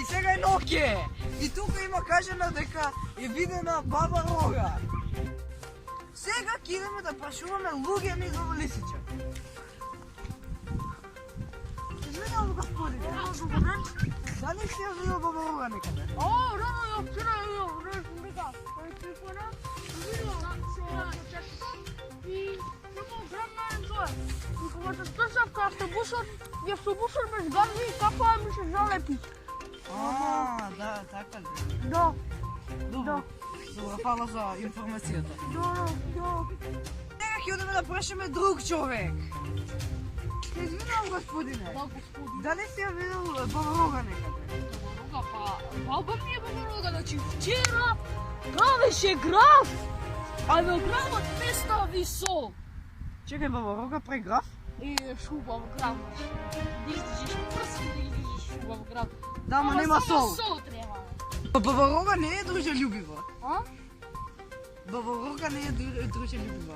И сега е ноќе. И тука има кажено дека е видена баба Рога. Сега ќе идеме да прашуваме луѓе низ ово лисиче. Извинувам, господине. Дали си ја видел баба Рога некаде? Рано ја вчера видел, нека. Телефона, видел се и како грамна тоа. И кога се спрсав кај автобусот, ја автобусот ме згази и капа ми се залепи. Да, така ли? Да. Добро. Добро, фала за информацијата. Сега ќе одиме да прашаме друг човек. Извинувам, господине. Да, господи. Дали си ја видел баба Рога некаде? Баба Рога, баба ми е баба Рога, значи вчера правеше граф, а во графот не стави сол. Чекај, баба Рога прави граф? И шубав граф. Да издижиш прст, да издижиш шубав граф. Да, ама нема сол. Сол треба. Баба Рога не е дружелюбива. А? Баба Рога не е дружелюбива.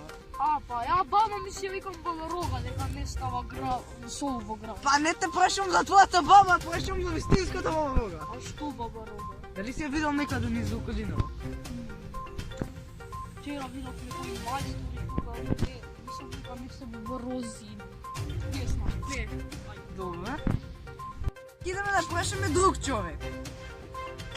Па ја баба ми се викам баба Рога, дека не става граф, сол во граф. Па не те прашувам за твојата баба, прашувам за вистинската баба Рога. А што баба Рога? Дали си ја видел некаде низ околинава? Вчера видов некои мајстори тука, мислам дека не се во рози. Не знам, не. Добре. Идеме да прашаме друг човек.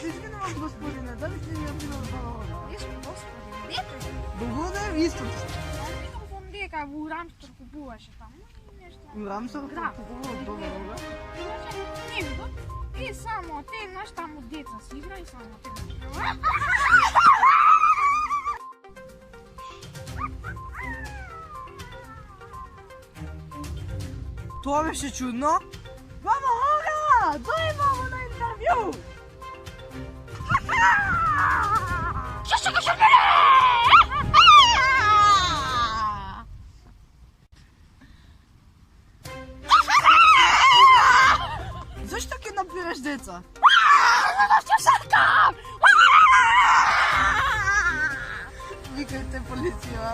Извинувам, господине, дали си ја видел баба Рога? Jesmo gospodine, dete? Благодарам, исто. Викам кон дека во Рамстор купуваше таму нешто. У Рамстор Да. купувал баба Рога? Не видов. И само те, знаеш, таму деца си игра и само те. Тоа беше чудно. Баба Рога, дојди мамо на интервју. Зашто ќе напираш деца? Викајте полиција.